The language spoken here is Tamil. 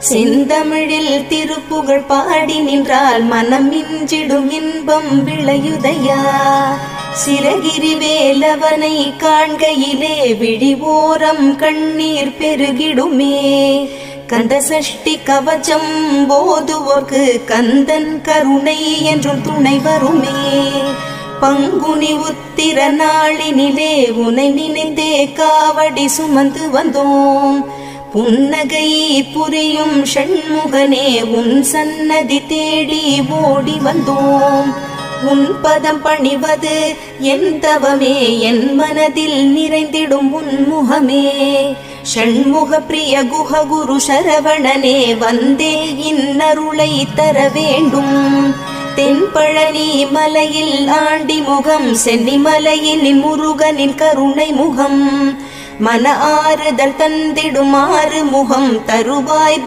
செந்தமிழில் திருப்புகழ் பாடி நின்றால் மனம் இஞ்சிடும் இன்பம் விளையுதையா. சிறகிரி வேலவனை காண்கையிலே விழிவோரம் கண்ணீர் பெருகிடுமே. கந்த சஷ்டி கவச்சம் போதுவோர்க்கு கந்தன் கருணை என்றும் துணை வருமே. பங்குனி உத்திர நாளினிலே உனை நினைந்தே காவடி சுமந்து வந்தோம். புன்னகை புரியும் ஷண்முகனே உன் சன்னதி தேடி ஓடி வந்தோம். உன் பதம் பணிவது என் தவமே, என் மனதில் நிறைந்திடும் உன் முகமே. ஷண்முக பிரிய குஹ குரு சரவணனே வந்தே இன்னருளை தர வேண்டும். தென்பழனி மலையில் ஆண்டி முகம், சென்னிமலையின் முருகனின் கருணை முகம். மன ஆறுதல் தந்திடும் ஆறு முகம் தருவாய்